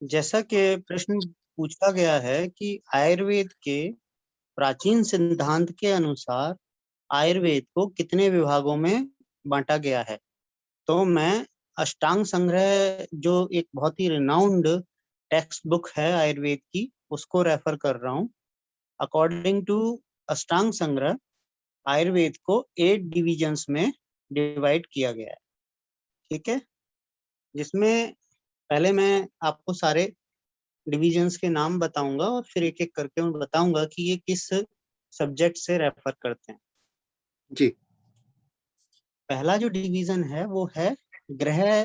जैसा कि प्रश्न पूछा गया है कि आयुर्वेद के प्राचीन सिद्धांत के अनुसार आयुर्वेद को कितने विभागों में बांटा गया है। तो मैं अष्टांग संग्रह जो एक बहुत ही रिनाउंड टेक्स्ट बुक है आयुर्वेद की, उसको रेफर कर रहा हूँ। अकॉर्डिंग टू अष्टांग संग्रह, आयुर्वेद को 8 डिविजन्स में डिवाइड किया गया है। ठीक है, जिसमें पहले मैं आपको सारे डिविजन्स के नाम बताऊंगा और फिर एक एक करके मैं बताऊंगा कि ये किस सब्जेक्ट से रेफर करते हैं। जी। पहला जो डिवीजन है वो है गृह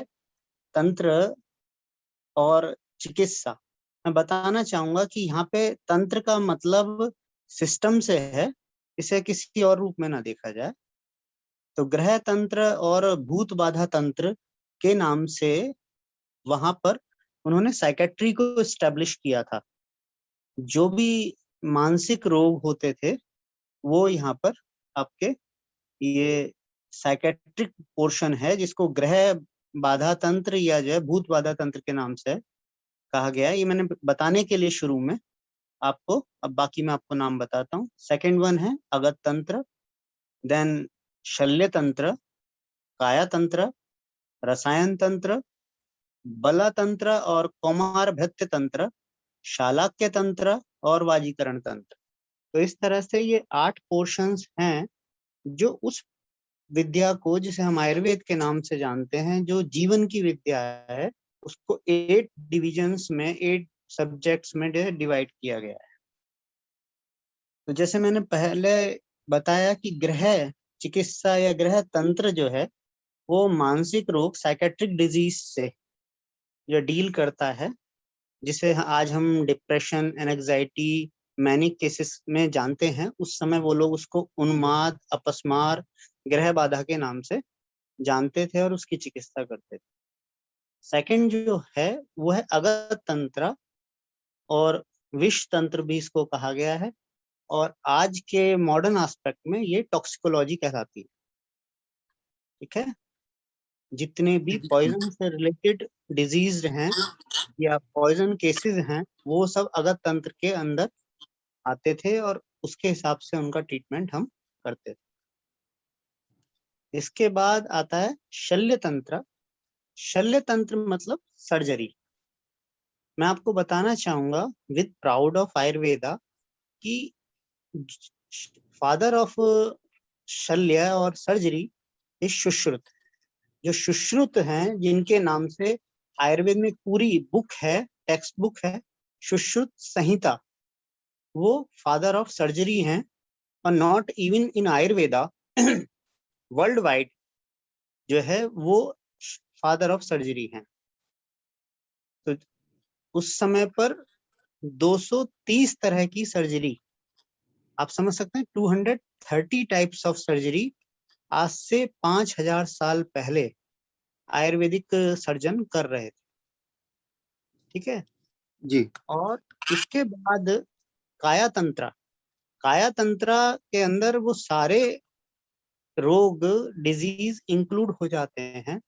तंत्र और चिकित्सा। मैं बताना चाहूंगा कि यहाँ पे तंत्र का मतलब सिस्टम से है, इसे किसी और रूप में ना देखा जाए। तो गृह तंत्र और भूत बाधा तंत्र के नाम से वहां पर उन्होंने साइकेट्री को एस्टेब्लिश किया था। जो भी मानसिक रोग होते थे वो यहाँ पर आपके ये साइकेट्रिक पोर्शन है, जिसको गृह बाधा तंत्र या जो है भूत बाधा तंत्र के नाम से कहा गया है। ये मैंने बताने के लिए शुरू में आपको, अब बाकी मैं आपको नाम बताता हूँ। सेकंड वन है अगत तंत्र, देन शल्य तंत्र, काया तंत्र, रसायन तंत्र, बला तंत्र और कौमार भृत्य तंत्र, शालाक्य तंत्र और वाजीकरण तंत्र। तो इस तरह से ये 8 पोर्शंस हैं जो उस विद्या को, जिसे हम आयुर्वेद के नाम से जानते हैं, जो जीवन की विद्या है, उसको 8 डिविजन्स में, 8 सब्जेक्ट्स में डिवाइड किया गया है। तो जैसे मैंने पहले बताया कि गृह चिकित्सा या गृह तंत्र जो है वो मानसिक रोग, साइकेट्रिक डिजीज से जो डील करता है, जिसे आज हम डिप्रेशन, एंजाइटी, मैनिक केसेस में जानते हैं। उस समय वो लोग उसको उन्माद, अपस्मार, गृह बाधा के नाम से जानते थे और उसकी चिकित्सा करते थे। सेकंड जो है वो है अगत तंत्र और विष तंत्र भी इसको कहा गया है, और आज के मॉडर्न एस्पेक्ट में ये टॉक्सिकोलॉजी कहलाती है। ठीक है, जितने भी पॉइजन से रिलेटेड डिजीज हैं या पॉइजन केसेस हैं वो सब अगत तंत्र के अंदर आते थे और उसके हिसाब से उनका ट्रीटमेंट हम करते थे। इसके बाद आता है शल्य तंत्र। शल्य तंत्र मतलब सर्जरी। मैं आपको बताना चाहूंगा विद प्राउड ऑफ आयुर्वेदा कि फादर ऑफ शल्य और सर्जरी इज सुश्रुत। जो सुश्रुत हैं, जिनके नाम से आयुर्वेद में पूरी बुक है, टेक्स्ट बुक है, सुश्रुत संहिता, वो फादर ऑफ सर्जरी हैं। और not even in Ayurveda, world wide जो है वो फादर ऑफ सर्जरी हैं। तो उस समय पर 230 तरह की सर्जरी, आप समझ सकते हैं, 230 टाइप्स ऑफ सर्जरी आज से 5000 साल पहले आयुर्वेदिक सर्जन कर रहे थे। ठीक है जी। और इसके बाद काया तंत्र। काया तंत्र के अंदर वो सारे रोग, डिजीज इंक्लूड हो जाते हैं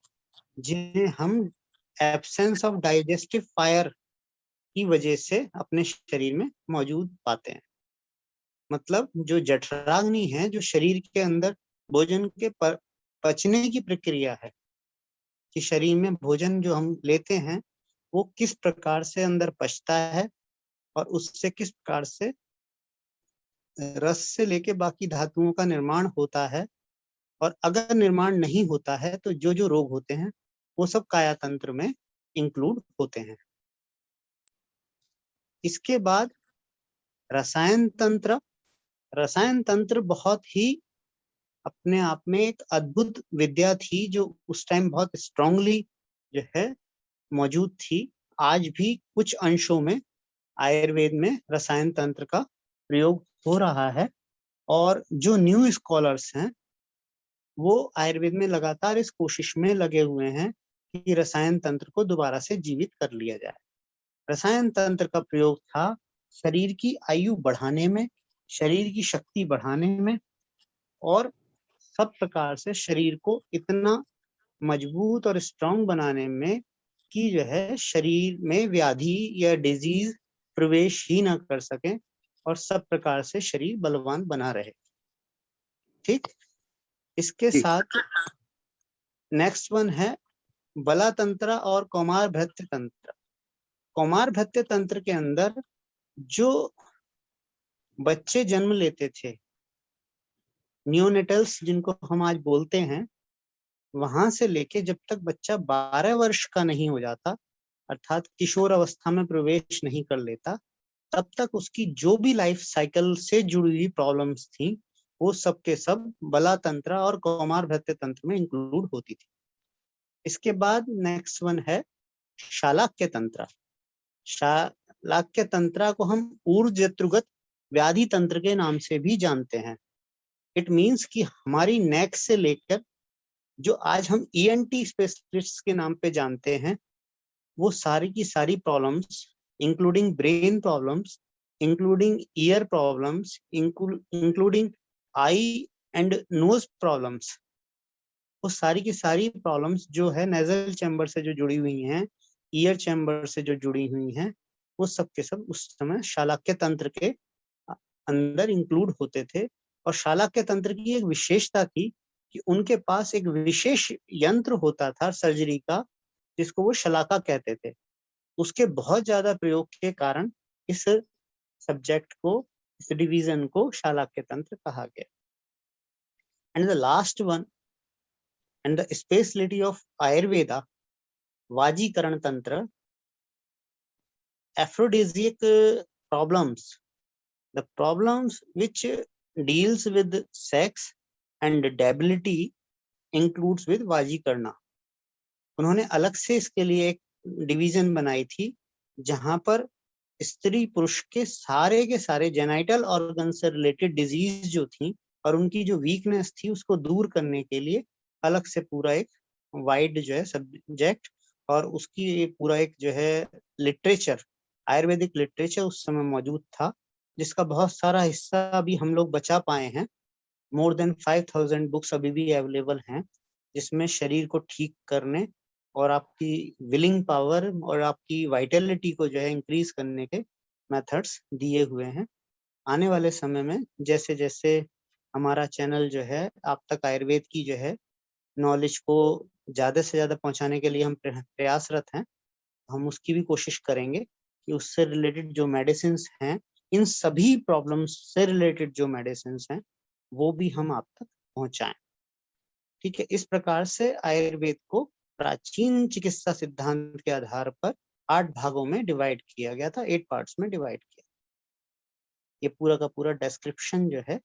जिन्हें हम एब्सेंस ऑफ डाइजेस्टिव फायर की वजह से अपने शरीर में मौजूद पाते हैं। मतलब जो जठराग्नि है, जो शरीर के अंदर भोजन के पचने की प्रक्रिया है, कि शरीर में भोजन जो हम लेते हैं वो किस प्रकार से अंदर पचता है और उससे किस प्रकार से रस से लेके बाकी धातुओं का निर्माण होता है, और अगर निर्माण नहीं होता है तो जो जो रोग होते हैं वो सब काया तंत्र में इंक्लूड होते हैं। इसके बाद रसायन तंत्र। रसायन तंत्र बहुत ही अपने आप में एक अद्भुत विद्या थी, जो उस टाइम बहुत स्ट्रांगली जो है मौजूद थी। आज भी कुछ अंशों में आयुर्वेद में रसायन तंत्र का प्रयोग हो रहा है, और जो न्यू स्कॉलर्स हैं वो आयुर्वेद में लगातार इस कोशिश में लगे हुए हैं कि रसायन तंत्र को दोबारा से जीवित कर लिया जाए। रसायन तंत्र का प्रयोग था शरीर की आयु बढ़ाने में, शरीर की शक्ति बढ़ाने में, और सब प्रकार से शरीर को इतना मजबूत और स्ट्रांग बनाने में कि जो है शरीर में व्याधि या डिजीज प्रवेश ही ना कर सके और सब प्रकार से शरीर बलवान बना रहे। ठीक, इसके ठीक। साथ नेक्स्ट वन है बला तंत्र और कौमार भृत्य तंत्र। कौमार भृत्य तंत्र के अंदर जो बच्चे जन्म लेते थे, न्यूनेटल्स जिनको हम आज बोलते हैं, वहां से लेके जब तक बच्चा 12 वर्ष का नहीं हो जाता, अर्थात किशोर अवस्था में प्रवेश नहीं कर लेता, तब तक उसकी जो भी लाइफ साइकिल से जुड़ी हुई प्रॉब्लम्स थी, वो सब के सब बला तंत्र और कौमार भृत्य तंत्र में इंक्लूड होती थी। इसके बाद नेक्स्ट वन है शालाक्य तंत्र। शालाक्य तंत्र को हम ऊर्जत्रुगत व्याधि तंत्र के नाम से भी जानते हैं। इट मीन्स कि हमारी नेक से लेकर जो आज हम ENT स्पेशलिस्ट के नाम पे जानते हैं, वो सारी की सारी problems, including brain problems, including ear problems, including eye and nose problems, वो सारी की सारी प्रॉब्लम्स जो है नेजल चैम्बर से जो जुड़ी हुई हैं, ईयर चैम्बर से जो जुड़ी हुई हैं, वो सब के सब उस समय शालाक्य तंत्र के अंदर इंक्लूड होते थे। और शालाक्य तंत्र की एक विशेषता थी कि उनके पास एक विशेष यंत्र होता था सर्जरी का, जिसको वो शलाका कहते थे। उसके बहुत ज्यादा प्रयोग के कारण इस सब्जेक्ट को, इस डिवीजन को शालाक्य तंत्र कहा गया। And the last one and the speciality of Ayurveda, वाजीकरण तंत्र, aphrodisiac problems, the problems which deals with sex and debility includes with वाजीकरण। उन्होंने अलग से इसके लिए एक डिवीजन बनाई थी, जहां पर स्त्री पुरुष के सारे जेनाइटल ऑर्गन से रिलेटेड डिजीज जो थी और उनकी जो वीकनेस थी, उसको दूर करने के लिए अलग से पूरा एक वाइड जो है सब्जेक्ट और उसकी पूरा एक जो है लिटरेचर, आयुर्वेदिक लिटरेचर उस समय मौजूद था, जिसका बहुत सारा हिस्सा अभी हम लोग बचा पाए हैं। मोर देन 5000 बुक्स अभी भी अवेलेबल हैं, जिसमें शरीर को ठीक करने और आपकी विलिंग पावर और आपकी वाइटलिटी को जो है इंक्रीज करने के मेथड्स दिए हुए हैं। आने वाले समय में जैसे जैसे हमारा चैनल जो है आप तक आयुर्वेद की जो है नॉलेज को ज्यादा से ज्यादा पहुंचाने के लिए हम प्रयासरत हैं, हम उसकी भी कोशिश करेंगे कि उससे रिलेटेड जो मेडिसिन हैं, इन सभी प्रॉब्लम्स से रिलेटेड जो मेडिसिन हैं, वो भी हम आप तक पहुंचाएं। ठीक है, इस प्रकार से आयुर्वेद को प्राचीन चिकित्सा सिद्धांत के आधार पर 8 भागों में डिवाइड किया गया था, 8 पार्ट्स में डिवाइड किया। ये पूरा का पूरा डिस्क्रिप्शन जो है